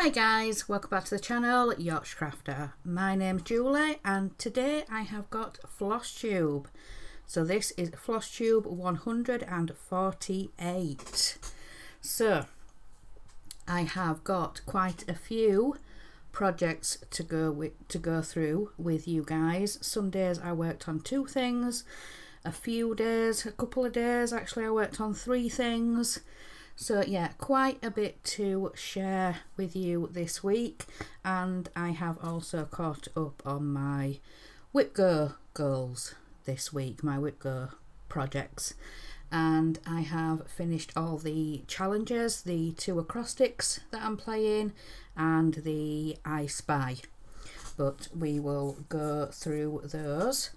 Hi guys, welcome back to the channel, Yorkshire Crafter. My name's Julie and today I have got Flosstube. So this is Flosstube 148. So I have got quite a few projects to go through with you guys. Some days I worked on 2 things, a couple of days actually I worked on 3 things. So yeah, quite a bit to share with you this week, and I have also caught up on my WhipGo goals this week, my WhipGo projects, and I have finished all the challenges, the 2 acrostics that I'm playing and the I Spy, but we will go through those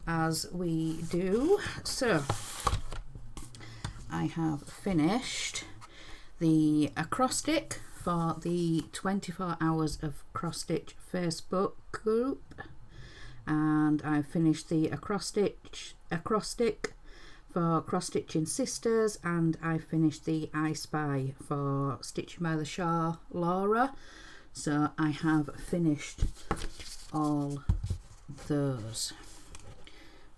as we do. So I have finished the acrostic for the 24 hours of cross stitch Facebook group, and I finished the acrostic for cross stitching sisters, and I finished the I Spy for Stitching by the Shore Laura. So I have finished all those.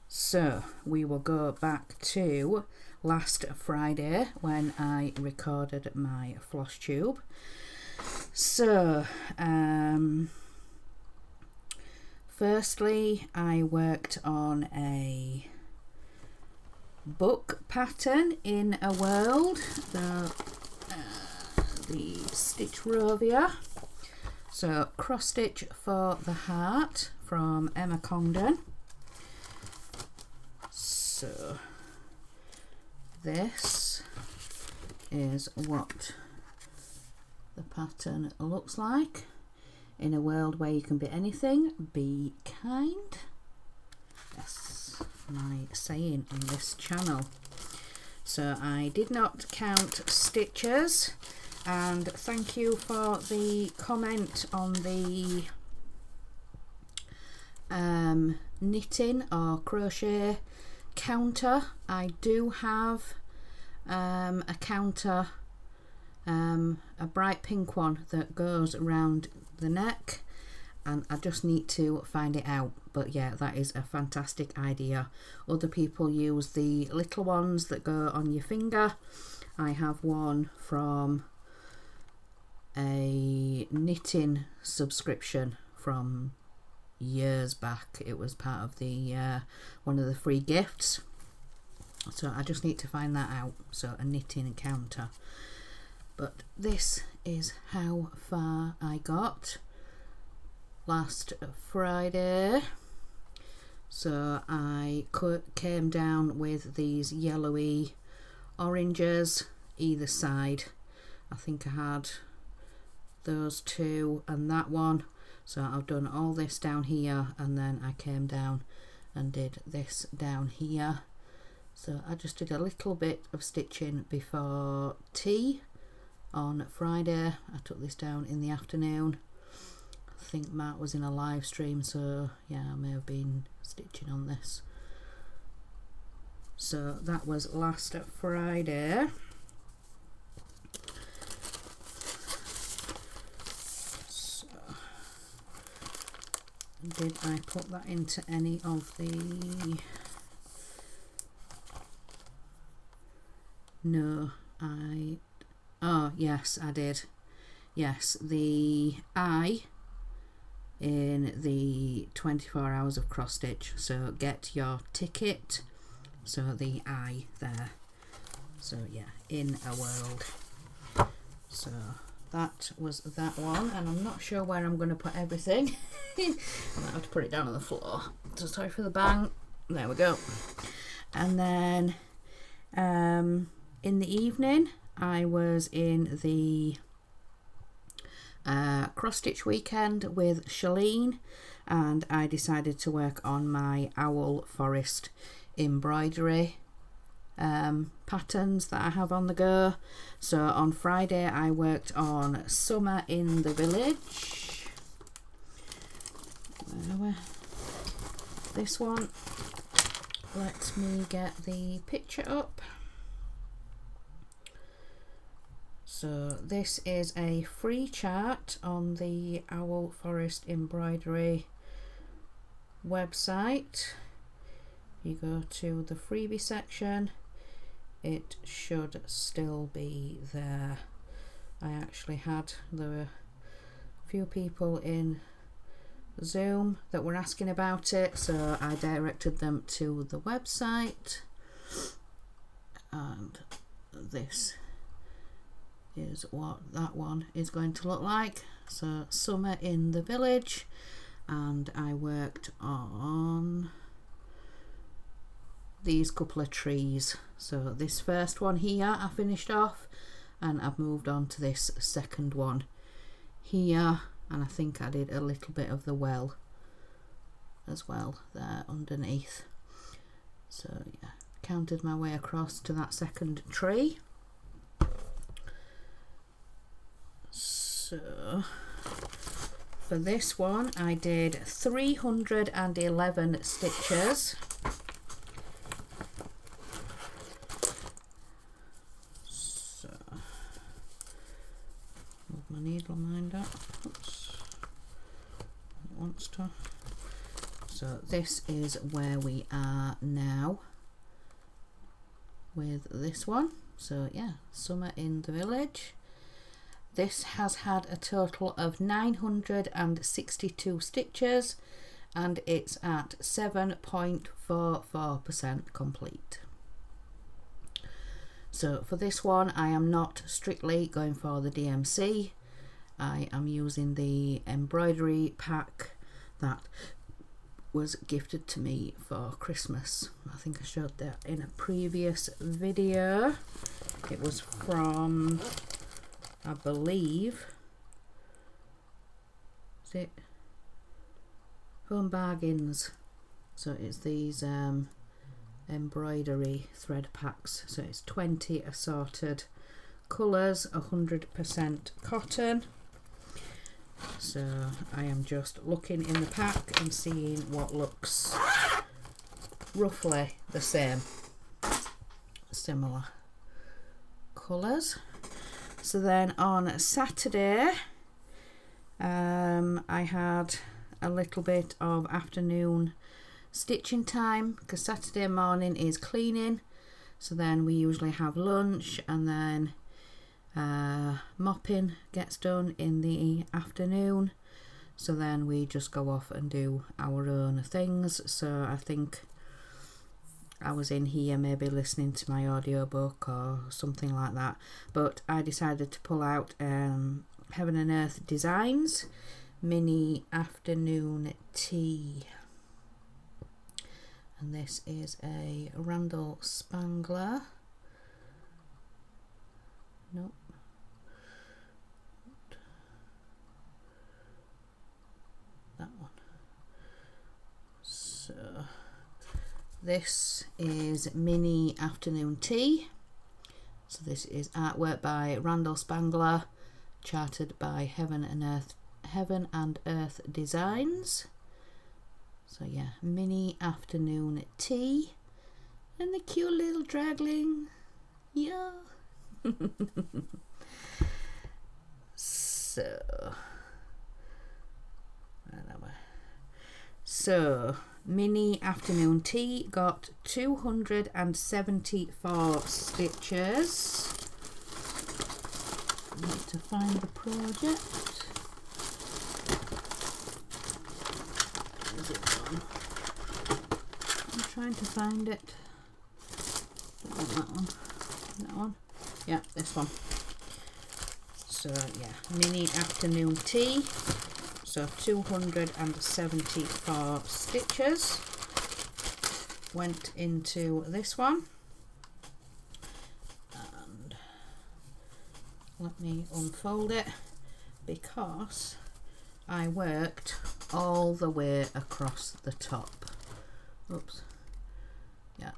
So we will go back to last Friday when I recorded my Flosstube. So firstly I worked on a book pattern in a world, the Stitch Rovia. So cross stitch for the heart from Emma Congdon. So this is what the pattern looks like. In a world where you can be anything, be kind. That's my saying on this channel. So I did not count stitches, and thank you for the comment on the knitting or crochet counter. I do have a counter, a bright pink one that goes around the neck, and I just need to find it out. But yeah, that is a fantastic idea. Other people use the little ones that go on your finger. I have one from a knitting subscription from years back. It was part of the one of the free gifts, so I just need to find that out. So a knitting counter. But this is how far I got last Friday. So I came down with these yellowy oranges either side. I think I had those 2 and that one. So I've done all this down here, and then I came down and did this down here. So I just did a little bit of stitching before tea on Friday. I took this down in the afternoon. I think Mark was in a live stream, so yeah, I may have been stitching on this. So that was last Friday. Did I put that into any of the... No, oh yes, I did. Yes, the I in the 24 hours of cross stitch. So get your ticket. So the I there. So yeah, in a world. So that was that one, and I'm not sure where I'm going to put everything. I might have to put it down on the floor. So sorry for the bang. There we go. And then in the evening I was in the cross stitch weekend with Shalene, and I decided to work on my Owl Forest embroidery patterns that I have on the go. So on Friday I worked on Summer in the Village. This one, let me get the picture up. So this is a free chart on the Owl Forest Embroidery website. You go to the freebie section, it should still be there. I actually had, there were a few people in Zoom that were asking about it, so I directed them to the website, and this is what that one is going to look like. So Summer in the Village, and I worked on these couple of trees. So this first one here I finished off, and I've moved on to this second one here, and I think I did a little bit of the well as well there underneath. So yeah, counted my way across to that second tree. So for this one I did 311 stitches. So move my needle mind up. Oops. It wants to. So this is where we are now with this one. So yeah, Summer in the Village. This has had a total of 962 stitches, and it's at 7.44% complete. So for this one I am not strictly going for the DMC. I am using the embroidery pack that was gifted to me for Christmas. I think I showed that in a previous video. It was from, I believe, is it Home Bargains? So it's these embroidery thread packs. So it's 20 assorted colours, 100% cotton. So I am just looking in the pack and seeing what looks roughly the same, similar colours. So then on Saturday I had a little bit of afternoon stitching time, because Saturday morning is cleaning, so then we usually have lunch, and then mopping gets done in the afternoon, so then we just go off and do our own things. So I think I was in here maybe listening to my audiobook or something like that, but I decided to pull out Heaven and Earth Designs mini afternoon tea, and this is a Randall Spangler. Nope. That one. So this is mini afternoon tea. So this is artwork by Randall Spangler, charted by Heaven and Earth Designs. So yeah, mini afternoon tea, and the cute little dragling. Yeah. So mini afternoon tea got 274 stitches. I need to find the project. Where's it gone? I'm trying to find it. That one. That one. Yeah, this one. So yeah, mini afternoon tea. So 274 stitches went into this one. And let me unfold it, because I worked all the way across the top. Oops. Yeah.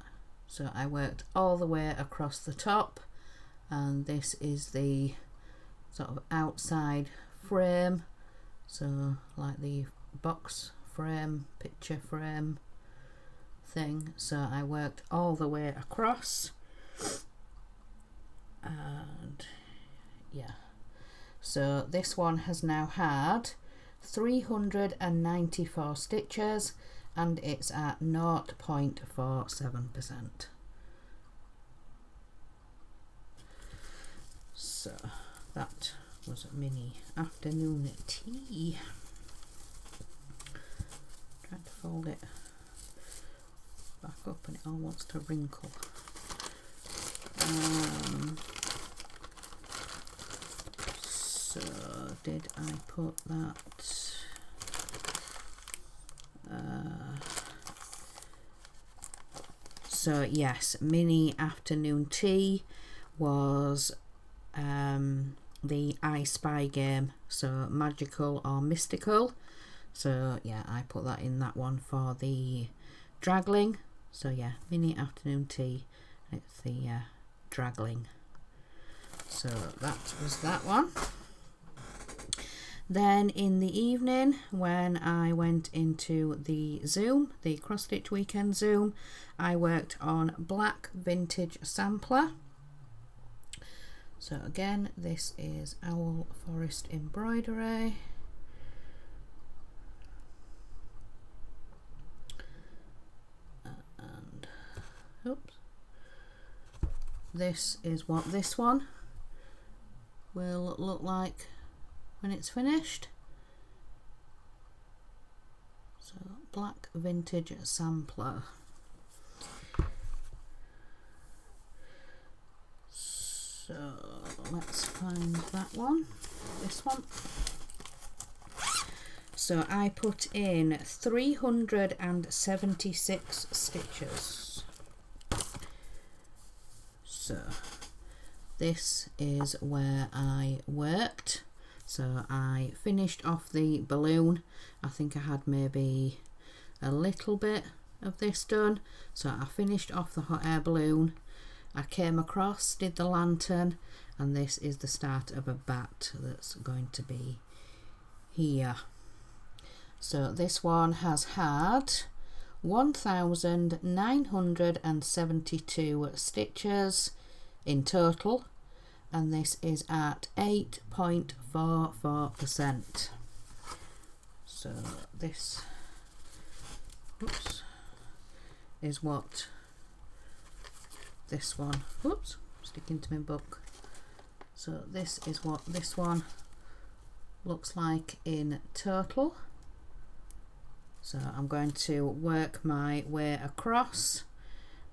So I worked all the way across the top, and this is the sort of outside frame, so like the box frame, picture frame thing. So I worked all the way across, and yeah. So this one has now had 394 stitches and it's at 0.47%. So that was a mini afternoon tea. Trying to fold it back up and it all wants to wrinkle. So did I put that? So yes, mini afternoon tea was the I Spy game, so magical or mystical. So yeah, I put that in that one for the dragling. So yeah, mini afternoon tea, it's the dragling. So that was that one. Then in the evening, when I went into the Zoom, the cross stitch weekend Zoom, I worked on black vintage sampler. So again, this is Owl Forest embroidery. And oops. This is what this one will look like when it's finished. So black vintage sampler. So let's find that one, this one. So I put in 376 stitches. So this is where I worked. So I finished off the balloon. I think I had maybe a little bit of this done. So I finished off the hot air balloon. I came across, did the lantern, and this is the start of a bat that's going to be here. So this one has had 1,972 stitches in total, and this is at 8.44%. So this is what this one, sticking to my book. So this is what this one looks like in total. So I'm going to work my way across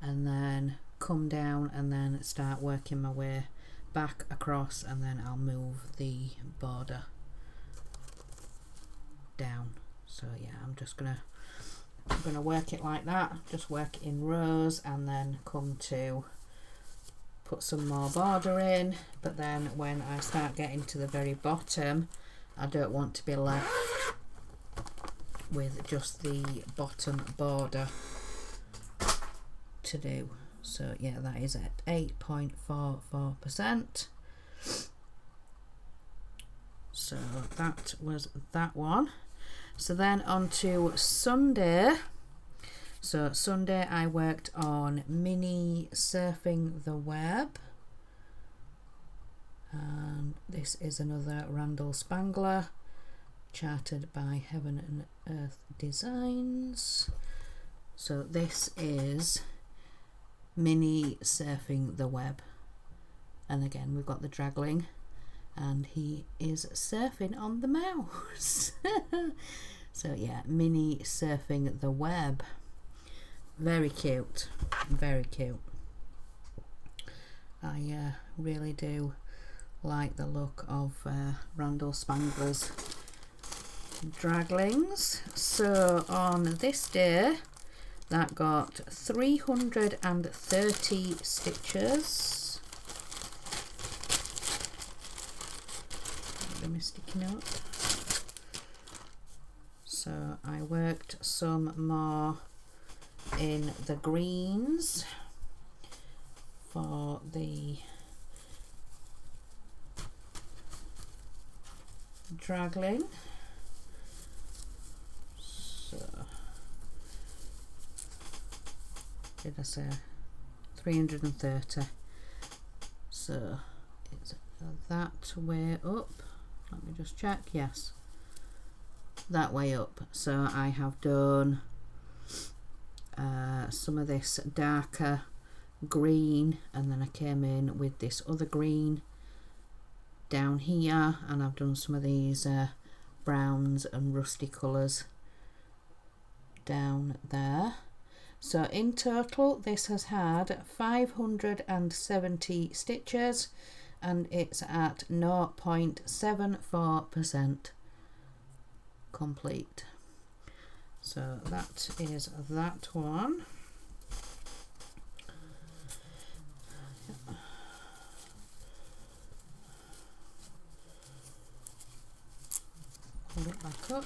and then come down and then start working my way back across, and then I'll move the border down. So yeah, I'm gonna work it like that, just work it in rows and then come to put some more border in. But then when I start getting to the very bottom, I don't want to be left with just the bottom border to do. So yeah, that is at 8.44%. So that was that one. So then on to Sunday. So Sunday I worked on mini surfing the web, and this is another Randall Spangler, charted by Heaven and Earth Designs. So this is mini surfing the web, and again we've got the dragling, and he is surfing on the mouse. So yeah, mini surfing the web, very cute, very cute. I really do like the look of Randall Spangler's draglings. So on this day that got 330 stitches. Let me sticky note. So I worked some more in the greens for the dragling. So did I say 330? So it's that way up, let me just check, yes, that way up. So I have done some of this darker green, and then I came in with this other green down here, and I've done some of these browns and rusty colours down there. So in total this has had 570 stitches, and it's at 0.74% complete. So that is that one. Pull it back up.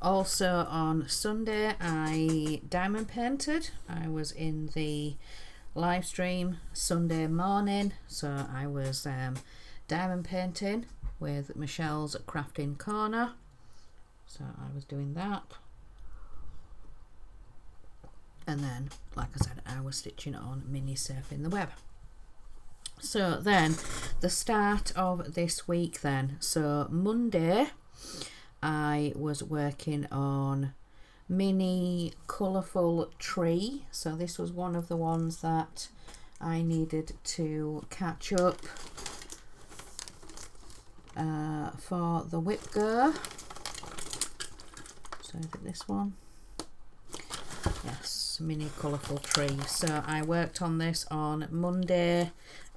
Also on Sunday I diamond painted. I was in the live stream Sunday morning, so I was diamond painting with Michelle's Crafting Corner. So I was doing that, and then like I said, I was stitching on mini surfing the web. So then the start of this week then, so Monday I was working on mini colourful tree. So this was one of the ones that I needed to catch up for the whip go. So is it this one? Yes, mini colourful tree. So I worked on this on Monday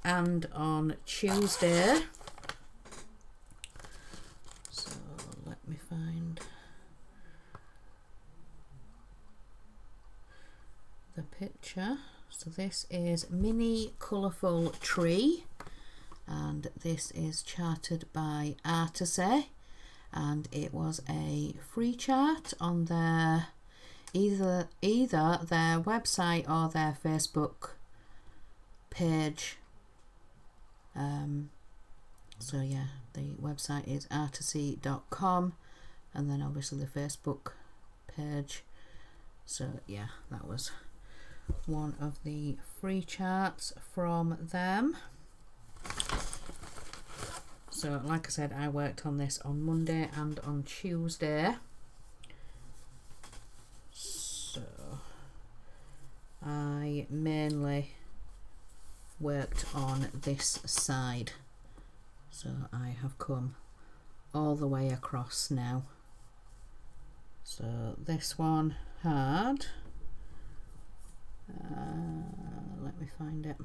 and on Tuesday. Let me find the picture. So this is mini colourful tree, and this is charted by Artisy, and it was a free chart on their either their website or their Facebook page. So yeah, the website is artisy.com, and then obviously the Facebook page. So yeah, that was one of the free charts from them. So like I said, I worked on this on Monday and on Tuesday. So I mainly worked on this side. So I have come all the way across now. So this one had, let me find it.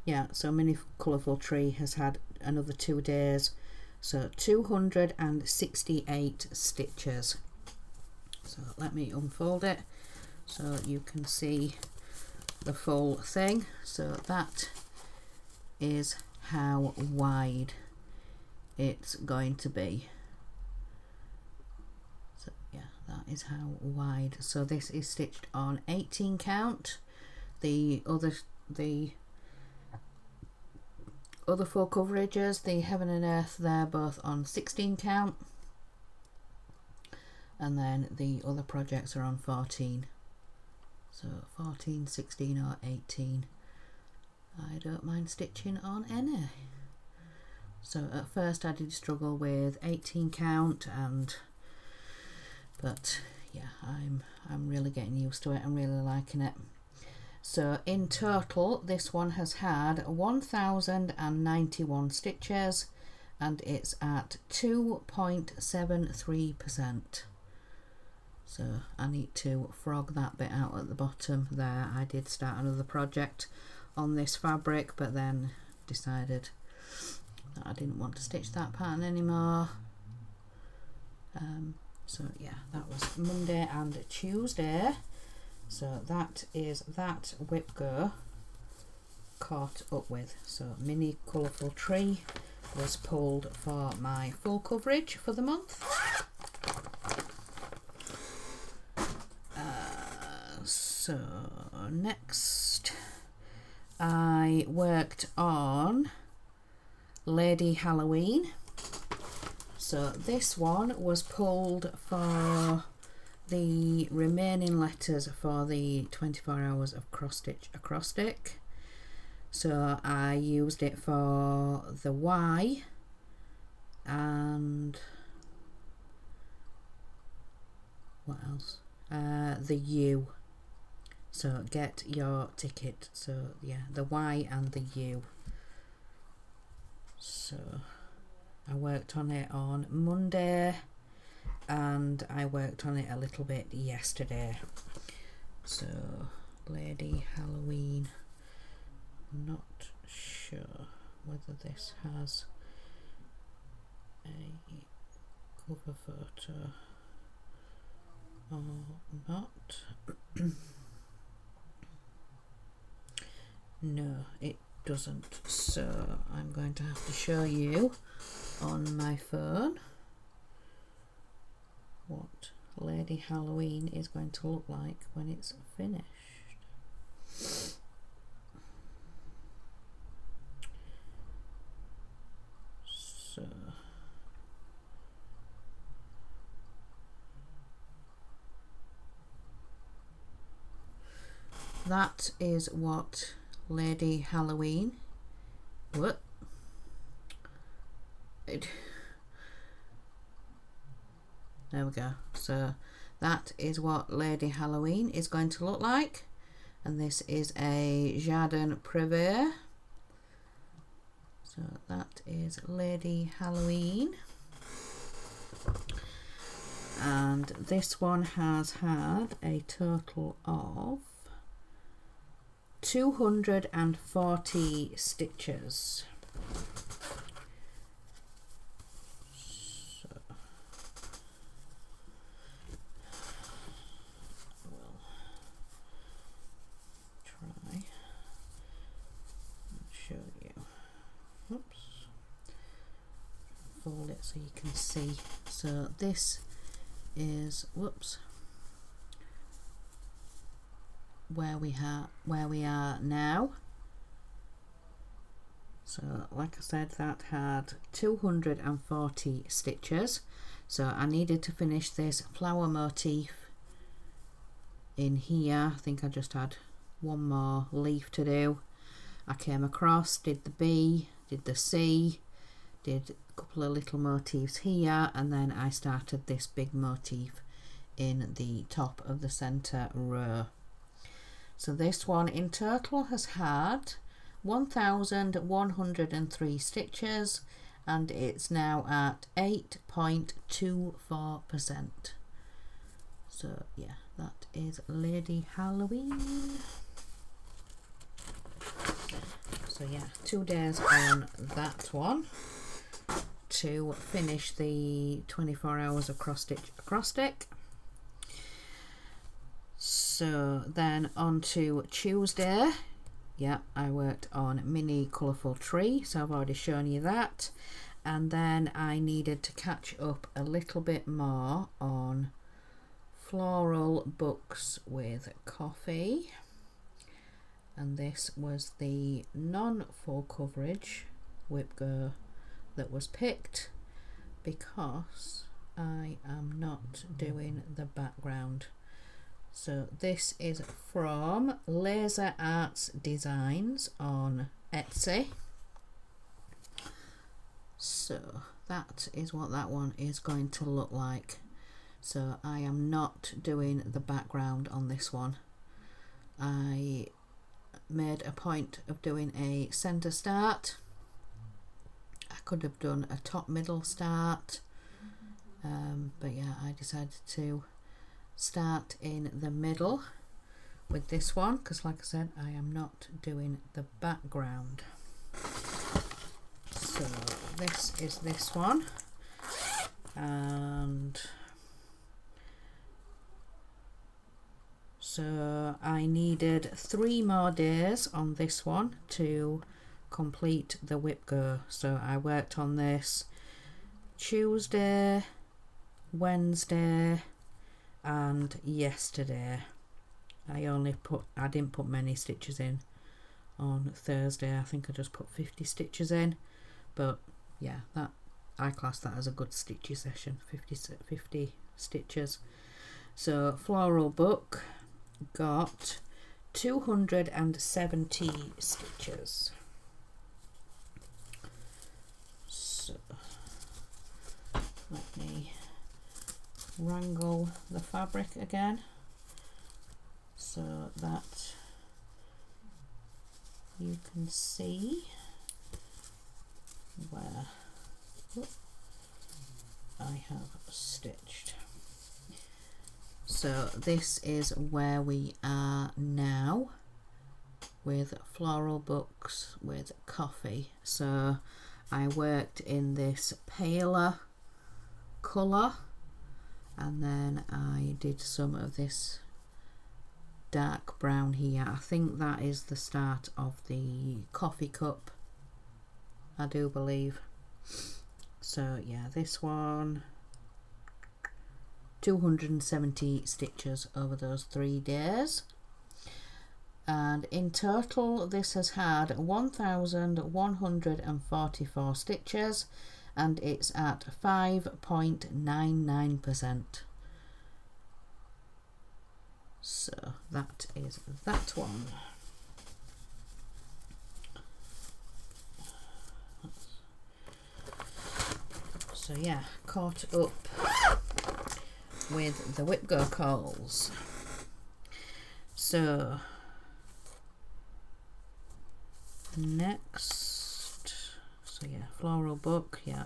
Yeah, so mini colourful tree has had another 2 days, so 268 stitches. So let me unfold it so you can see the full thing. So that is how wide it's going to be. So yeah, that is how wide. So this is stitched on 18 count. The other four coverages, the Heaven and Earth, they're both on 16 count, and then the other projects are on 14. So 14, 16 or 18. I don't mind stitching on any. So at first I did struggle with 18 count, but yeah, I'm really getting used to it. I'm really liking it. So in total this one has had 1091 stitches, and it's at 2.73%. So I need to frog that bit out at the bottom there. I did start another project on this fabric, but then decided that I didn't want to stitch that pattern anymore. So yeah, that was Monday and Tuesday. So that is that whip go caught up with. So mini colourful tree was pulled for my full coverage for the month. So next I worked on Lady Halloween. So this one was pulled for the remaining letters for the 24 hours of cross stitch acrostic. So I used it for the Y and what else? The U. So get your ticket. So yeah, the Y and the U. So I worked on it on Monday and I worked on it a little bit yesterday. So Lady Halloween, I'm not sure whether this has a cover photo or not. No, it doesn't, so I'm going to have to show you on my phone what Lady Halloween is going to look like when it's finished. So that is what Lady Halloween, there we go. So that is what Lady Halloween is going to look like, and this is a Jardin Privé. So that is Lady Halloween, and this one has had a total of 240 stitches. So we'll try and show you. Oops. Fold it so you can see. So this is, whoops, where we are now. So like I said, that had 240 stitches, so I needed to finish this flower motif in here. I think I just had one more leaf to do. I came across, did the B, did the C, did a couple of little motifs here, and then I started this big motif in the top of the center row. So this one in total has had 1,103 stitches, and it's now at 8.24%. So yeah, that is Lady Halloween. So yeah, 2 days on that one to finish the 24 hours of cross stitch acrostic. So then on to Tuesday. Yeah, I worked on Mini Colourful Tree, so I've already shown you that. And then I needed to catch up a little bit more on Floral Books with Coffee. And this was the non-full coverage whipgo that was picked because I am not doing the background. So this is from Laser Arts Designs on Etsy. So that is what that one is going to look like. So I am not doing the background on this one. I made a point of doing a center start. I could have done a top middle start, but yeah, I decided to start in the middle with this one because, like I said, I am not doing the background. So this is this one, and so I needed 3 more days on this one to complete the whipgo. So I worked on this Tuesday, Wednesday and yesterday. I didn't put many stitches in on Thursday. I think I just put 50 stitches in, but yeah, that I class that as a good stitchy session, 50 stitches. So floral book got 270 stitches. So let me wrangle the fabric again so that you can see where I have stitched. So this is where we are now with floral books with coffee. So I worked in this paler colour, and then I did some of this dark brown here. I think that is the start of the coffee cup, I do believe. So yeah, this one, 270 stitches over those 3 days, and in total this has had 1144 stitches, and it's at 5.99%. So that is that one. So yeah, caught up with the whip go calls. So next, so yeah, floral book, yeah.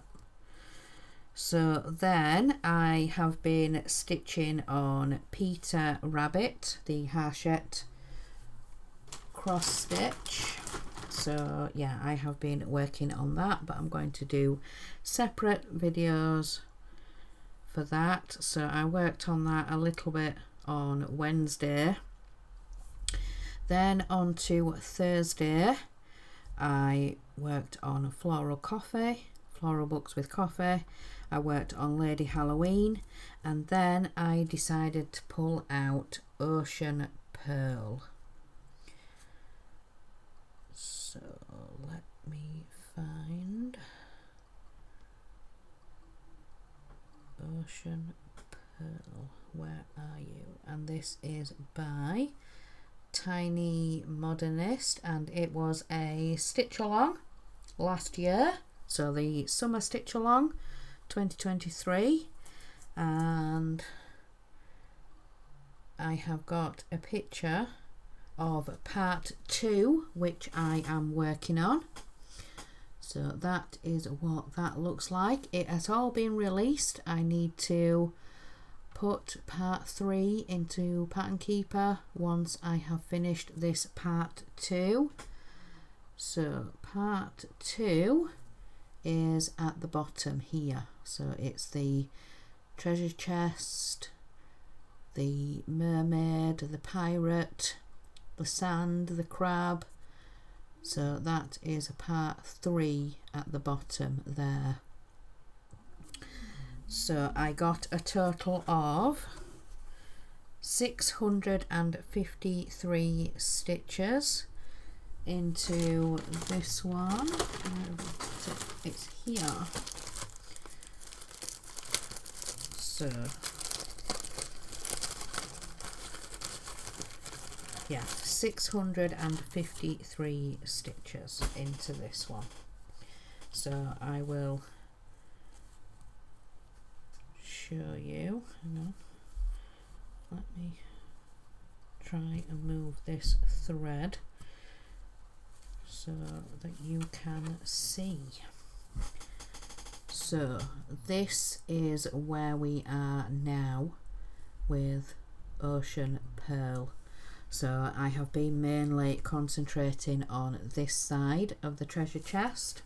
So then I have been stitching on Peter Rabbit, the Hachette cross stitch. So yeah, I have been working on that, but I'm going to do separate videos for that. So I worked on that a little bit on Wednesday. Then on to Thursday, I worked on floral books with coffee. I worked on Lady Halloween, and then I decided to pull out Ocean Pearl. So let me find Ocean Pearl. Where are you? And this is by Tiny Modernist, and it was a stitch along last year, so the summer stitch along 2023, and I have got a picture of part 2 which I am working on. So that is what that looks like. It has all been released. I need to put part 3 into Pattern Keeper once I have finished this part 2. So part 2 is at the bottom here. So it's the treasure chest, the mermaid, the pirate, the sand, the crab. So that is part 3 at the bottom there. So I got a total of 653 stitches into this one. It's here. So yeah, 653 stitches into this one. So I will show you. Hang on. Let me try and move this thread so that you can see. So this is where we are now with Ocean Pearl. So I have been mainly concentrating on this side of the treasure chest.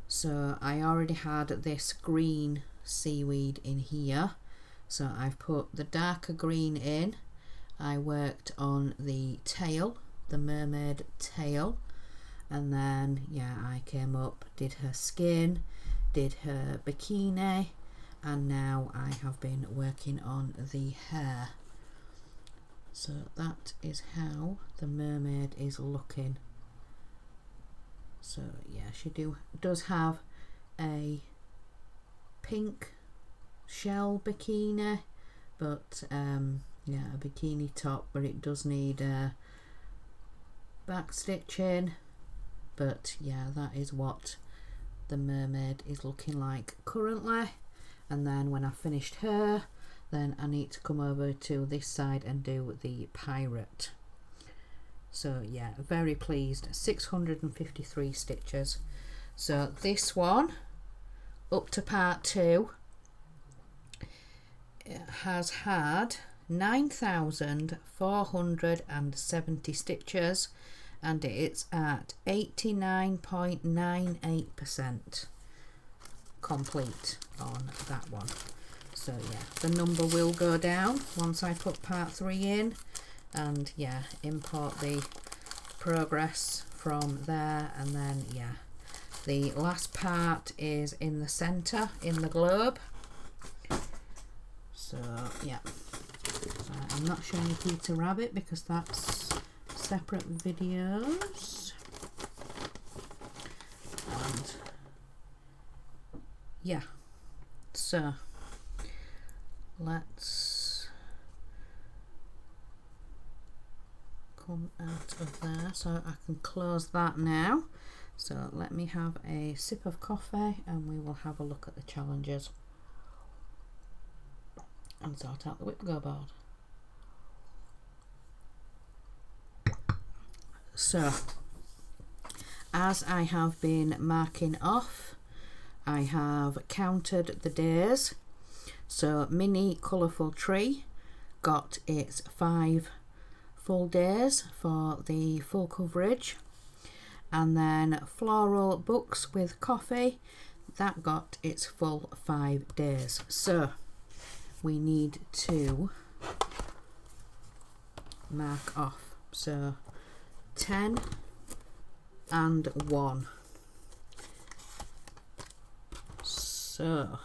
So I already had this green seaweed in here, so I've put the darker green in. I worked on the tail, the mermaid tail, and then yeah, I came up, did her skin, did her bikini, and now I have been working on the hair. So that is how the mermaid is looking. So yeah, she does have a pink shell bikini, but yeah, a bikini top, but it does need back stitching. But yeah, that is what the mermaid is looking like currently. And then when I've finished her, then I need to come over to this side and do the pirate. So yeah, very pleased. 653 stitches. So this one, up to part 2, it has had 9,470 stitches, and it's at 89.98% complete on that one. So yeah, the number will go down once I put part 3 in, and yeah, import the progress from there. And then yeah, the last part is in the center in the globe. So yeah, so I'm not showing Peter Rabbit because that's separate videos. And yeah, so let's come out of there so I can close that now. So let me have a sip of coffee and we will have a look at the challenges and sort out the whip go board. So as I have been marking off, I have counted the days. So mini colourful tree got its 5 full days for the full coverage, and then floral books with coffee, that got its full 5 days. So we need to mark off, so 10 and 1. So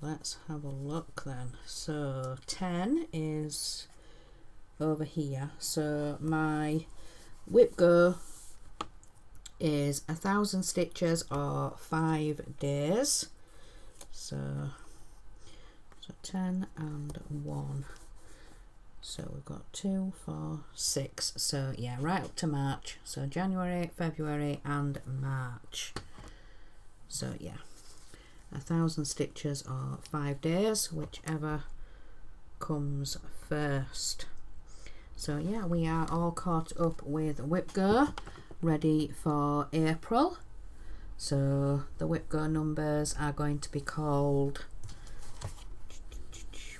let's have a look then. So 10 is over here, so my whip go is 1,000 stitches or 5 days. So 10 and 1. So we've got 2, 4, 6. So yeah, right up to March. So January, February and March. So yeah, 1,000 stitches or 5 days, whichever comes first. So yeah, we are all caught up with whip go, ready for April. So the whip go numbers are going to be called,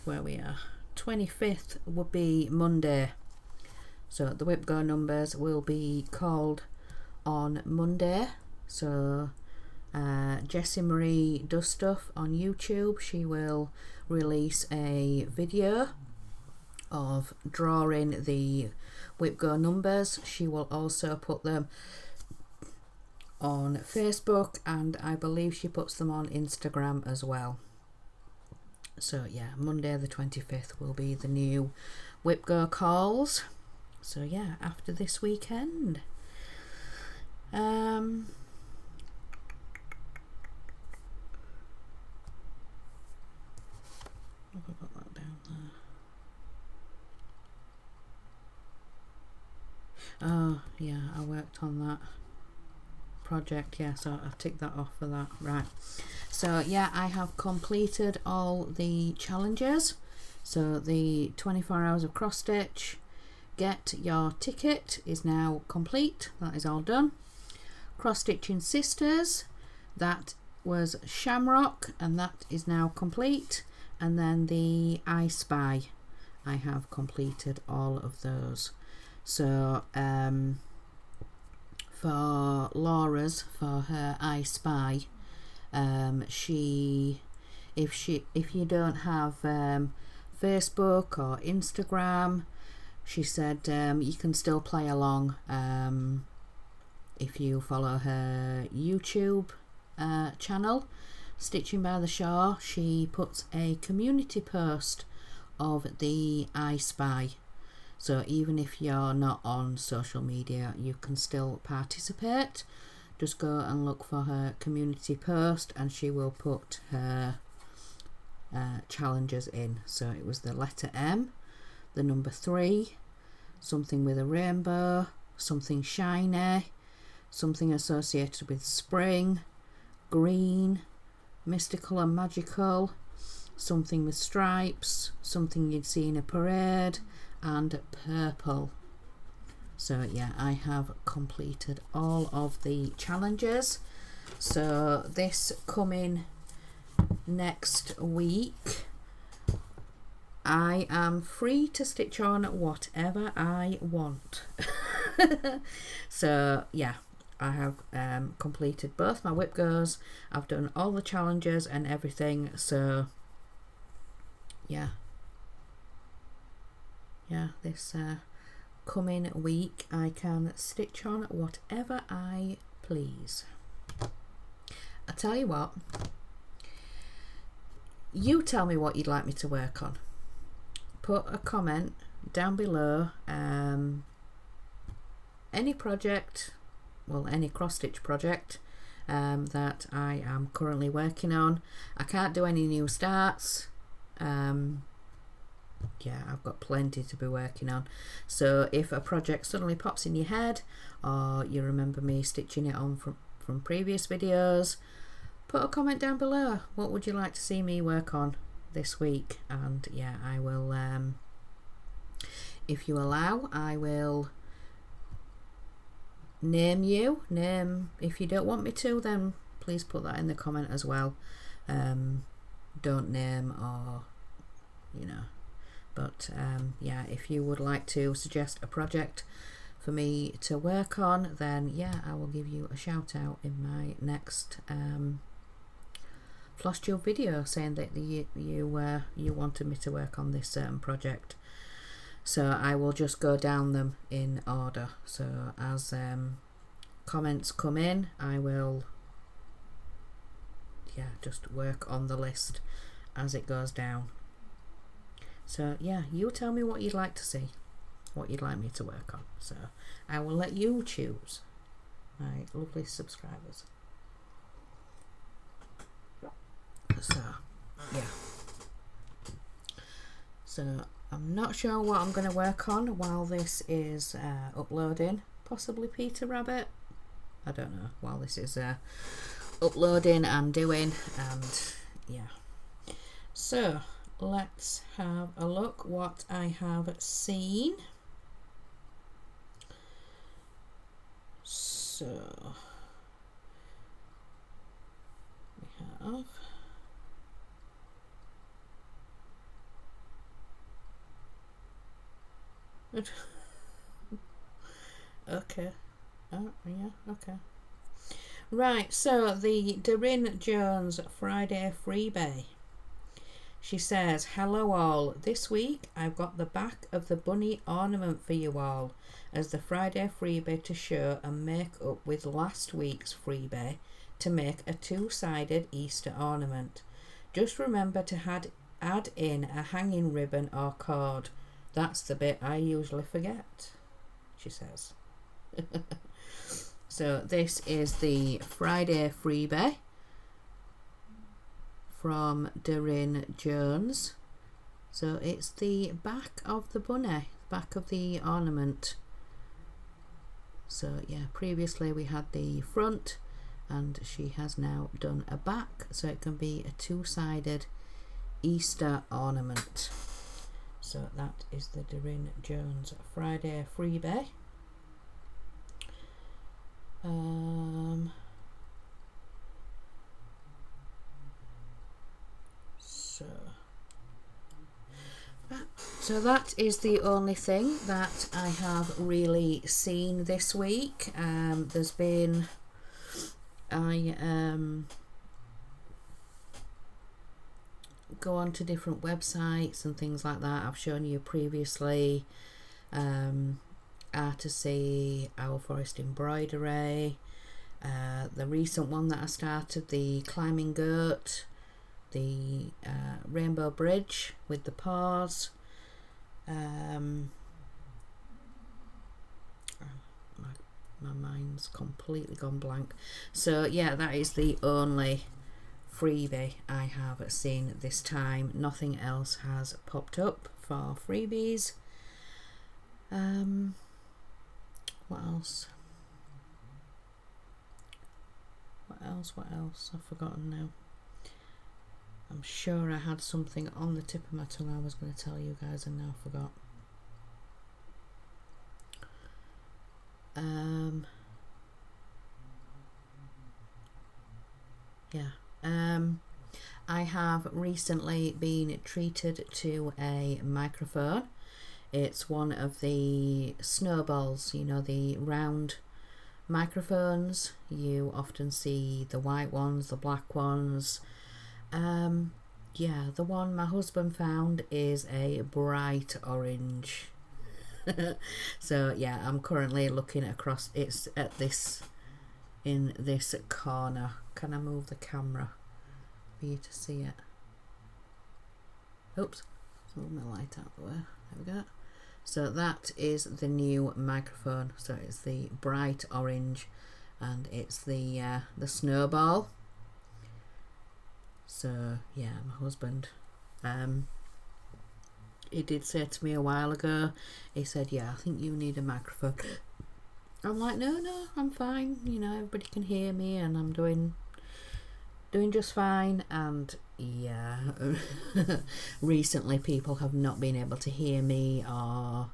where we are, 25th would be Monday. So the whip go numbers will be called on Monday. So Jessie Marie does stuff on YouTube. She will release a video of drawing the whip go numbers. She will also put them on Facebook, and I believe she puts them on Instagram as well. So yeah, Monday the 25th will be the new whip go calls. So yeah, after this weekend. Have I got that down there? Oh yeah, I worked on that project, yeah, so I've ticked that off for that. Right, so yeah, I have completed all the challenges. So the 24 hours of cross stitch, get your ticket is now complete. That is all done. Cross stitching sisters, that was Shamrock, and that is now complete. And then the I Spy, I have completed all of those. So for Laura's, for her I Spy, if you don't have Facebook or Instagram, she said you can still play along if you follow her YouTube channel, Stitching by the Shore. She puts a community post of the I Spy. So even if you're not on social media, you can still participate. just go and look for her community post and she will put her challenges in. So it was the letter M, the number 3, something with a rainbow, something shiny, something associated with spring, green, mystical and magical, something with stripes, something you'd see in a parade, and purple. So yeah, I have completed all of the challenges. So this coming next week, I am free to stitch on whatever I want. So yeah, I have completed both my whip goes. I've done all the challenges and everything. So yeah, this coming week I can stitch on whatever I please. I tell you what, you tell me what you'd like me to work on. Put a comment down below, any project, well, any cross stitch project that I am currently working on. I can't do any new starts. Yeah, I've got plenty to be working on. So if a project suddenly pops in your head, or you remember me stitching it on from previous videos, put a comment down below. What would you like to see me work on this week? And yeah, I will, if you allow, I will name you. If you don't want me to, then please put that in the comment as well. Don't name, or you know, but yeah, if you would like to suggest a project for me to work on, then yeah, I will give you a shout out in my next Flosstube video saying that you wanted me to work on this certain project. So I will just go down them in order. So as comments come in, I will just work on the list as it goes down. So yeah, you tell me what you'd like to see, what you'd like me to work on. So I will let you choose, my lovely subscribers. So yeah, so I'm not sure what I'm going to work on while this is uploading. Possibly Peter Rabbit, I don't know, while this is uploading and doing. And yeah, so let's have a look what I have seen. So we have okay, oh yeah, okay, right. So the Doreen Jones Friday freebie. She says, hello all, this week I've got the back of the bunny ornament for you all as the Friday freebie to show and make up with last week's freebie to make a two-sided Easter ornament. Just remember to add in a hanging ribbon or cord. That's the bit I usually forget, she says. So this is the Friday freebie from Doreen Jones. So it's the back of the bunny, back of the ornament. So yeah, previously we had the front and she has now done a back, so it can be a two-sided Easter ornament. So that is the Doreen Jones Friday freebie. So that is the only thing that I have really seen this week. There's been, go on to different websites and things like that. I've shown you previously Artisy, Our Forest Embroidery, the recent one that I started, the Climbing Goat, the Rainbow Bridge with the paws. My My mind's completely gone blank. So yeah, that is the only freebie I have seen this time. Nothing else has popped up for freebies. What else? What else? I've forgotten now. I'm sure I had something on the tip of my tongue I was going to tell you guys, and now I forgot. I have recently been treated to a microphone. It's one of the snowballs, you know, the round microphones. You often see the white ones, the black ones. Yeah, the one my husband found is a bright orange. So yeah, I'm currently looking across. It's at this, in this corner. Can I move the camera for you to see it? Oops, move my light out the way. There we go. So that is the new microphone. So it's the bright orange, and it's the snowball. So yeah, my husband, he did say to me a while ago, he said, yeah, I think you need a microphone. I'm like, no, I'm fine, you know, everybody can hear me and I'm doing just fine. And yeah, recently people have not been able to hear me, or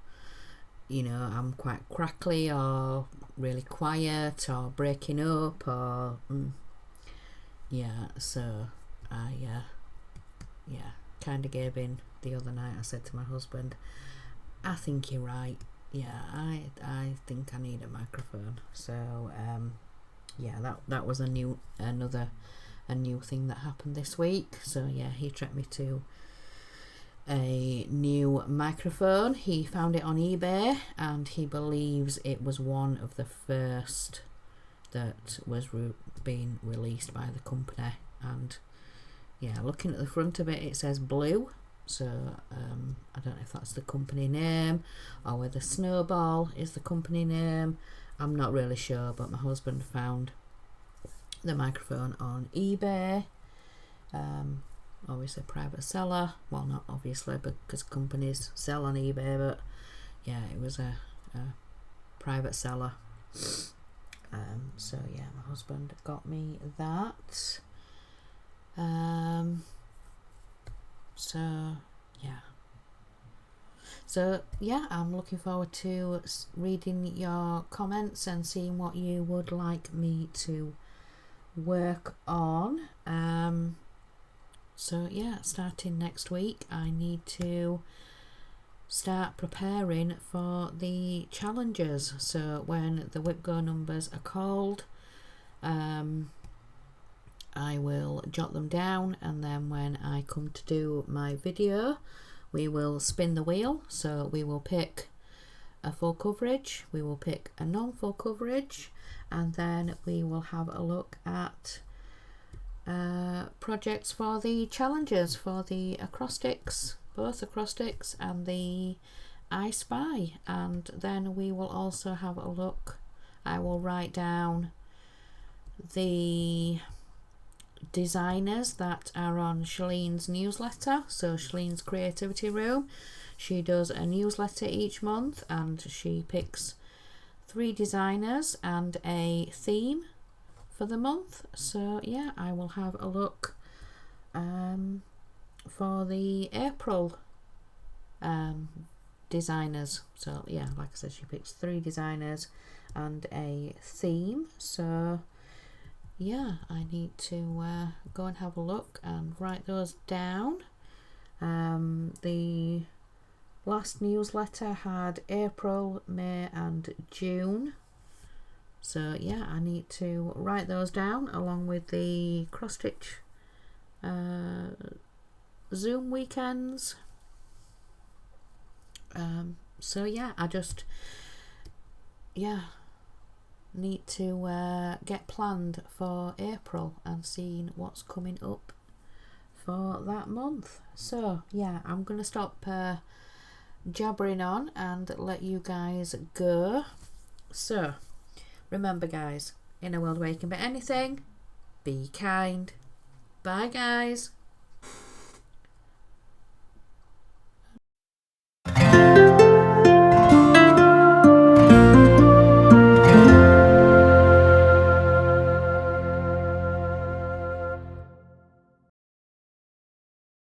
you know, I'm quite crackly or really quiet or breaking up, or yeah, so I kind of gave in the other night. I said to my husband, I think you're right, yeah, I think I need a microphone. So yeah, that was a new thing that happened this week. So yeah, he treated me to a new microphone. He found it on eBay, and he believes it was one of the first that was being released by the company. And yeah, looking at the front of it, it says Blue. So I don't know if that's the company name or whether Snowball is the company name. I'm not really sure, but my husband found the microphone on eBay. Obviously private seller. Well, not obviously, because companies sell on eBay, but yeah, it was a private seller. So yeah, my husband got me that. So yeah, I'm looking forward to reading your comments and seeing what you would like me to work on. So yeah, starting next week, I need to start preparing for the challenges. So when the WhipGo numbers are called, I will jot them down, and then when I come to do my video, we will spin the wheel. So we will pick a full coverage, we will pick a non-full coverage, and then we will have a look at projects for the challenges, for the acrostics, both acrostics and the I Spy. And then we will also have a look, I will write down the designers that are on Shalene's newsletter. So Shalene's Creativity Room, she does a newsletter each month, and she picks 3 designers and a theme for the month. So yeah, I will have a look for the April designers. So yeah, like I said, she picks 3 designers and a theme. So yeah, I need to go and have a look and write those down. The last newsletter had April, May and June. So yeah, I need to write those down along with the cross stitch Zoom weekends. So yeah, I just need to get planned for April and seeing what's coming up for that month. So yeah, I'm gonna stop jabbering on and let you guys go. So Remember, guys, in a world where you can be anything, be kind. Bye, guys.